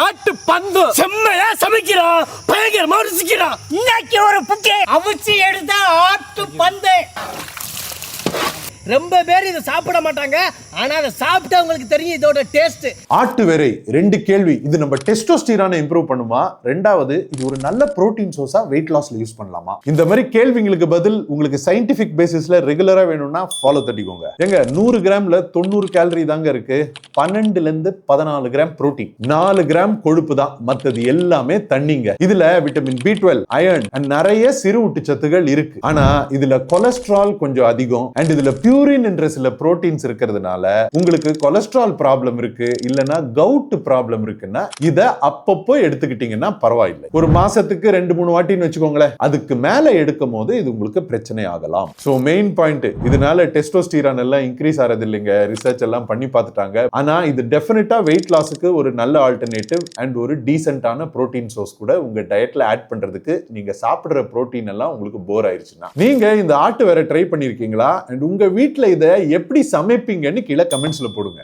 ஆட்டு பந்து செம்மையா சமைக்கிறான், பயங்கரமா ருசிக்கிறான். இன்னைக்கு ஒரு புக்கே அவிச்சு எடுத்த ஆட்டு பந்து. ரொம்ப பேர் இதை சாப்பிட மாட்டாங்க, ஆனா அதை சாப்பிட்டவங்களுக்கு தெரியும் இதோட டேஸ்ட். ஆட்டு வெரை 2 கேள்வி. இது நம்ம டெஸ்டோஸ்டிரானை இம்ப்ரூவ் பண்ணுமா? ரெண்டாவது, இது ஒரு நல்ல புரோட்டீன் சோர்ஸா வெயிட் லாஸ்ல யூஸ் பண்ணலாமா? இந்த மாதிரி கேள்விங்களுக்கு பதில் உங்களுக்கு சயின்டிபிக் பேசிஸ்ல ரெகுலரா வேணும்னா ஃபாலோ தட்டிக்கோங்க. எங்க 100 கிராம்ல 90 கேலரி தாங்க இருக்கு. 12ல இருந்து 14 கிராம் புரோட்டீன், 4 கிராம் கொழுப்பு தான், மத்தது எல்லாமே தண்ணிங்க. இதுல விட்டமின் B12, அயர்ன் அண்ட் நிறைய சிறு ஊட்டச்சத்துகள் இருக்கு. ஆனா இதுல கொலஸ்ட்ரால் கொஞ்சம் அதிகம் அண்ட் இதுல பியூரின் என்ற சில புரோட்டீன்ஸ் இருக்கிறதுனால உங்களுக்கு கொலஸ்ட்ரால் ப்ராப்ளம் இருக்கு, இல்லனா கவுட் ப்ராப்ளம் இருக்குன்னா இத அப்பப்போ எடுத்துக்கிட்டீங்கன்னா பரவாயில்லை. ஒரு மாசத்துக்கு 2-3 வாட்டின்னு வச்சுக்கோங்களேன். அதுக்கு மேல எடுக்கும் போது இது உங்களுக்கு பிரச்சனை ஆகலாம். சோ மெயின் பாயிண்ட், இதனால டெஸ்டோஸ்டிரான் எல்லாம் இன்க்ரீஸ் ஆறது இல்லைங்க. ரிசர்ச் எல்லாம் பண்ணி பார்த்துட்டாங்க. ஆனா இது டெஃபினட்டா வெயிட் லாஸுக்கு ஒரு நல்ல ஆல்டர்னேட்டிவ் அண்ட் ஒரு டீசென்டான புரோட்டீன் சோர்ஸ் கூட உங்க டயட்ல ஆட் பண்றதுக்கு. நீங்க சாப்பிடுற புரோட்டீன் எல்லாம் உங்களுக்கு போர் ஆயிருச்சுன்னா நீங்க இந்த ஆட்டு வேற ட்ரை பண்ணிருக்கீங்களா? அண்ட் உங்க வீட்ல இதை எப்படி சமைப்பீங்கன்னு கீழே கமெண்ட்ஸ்ல போடுங்க.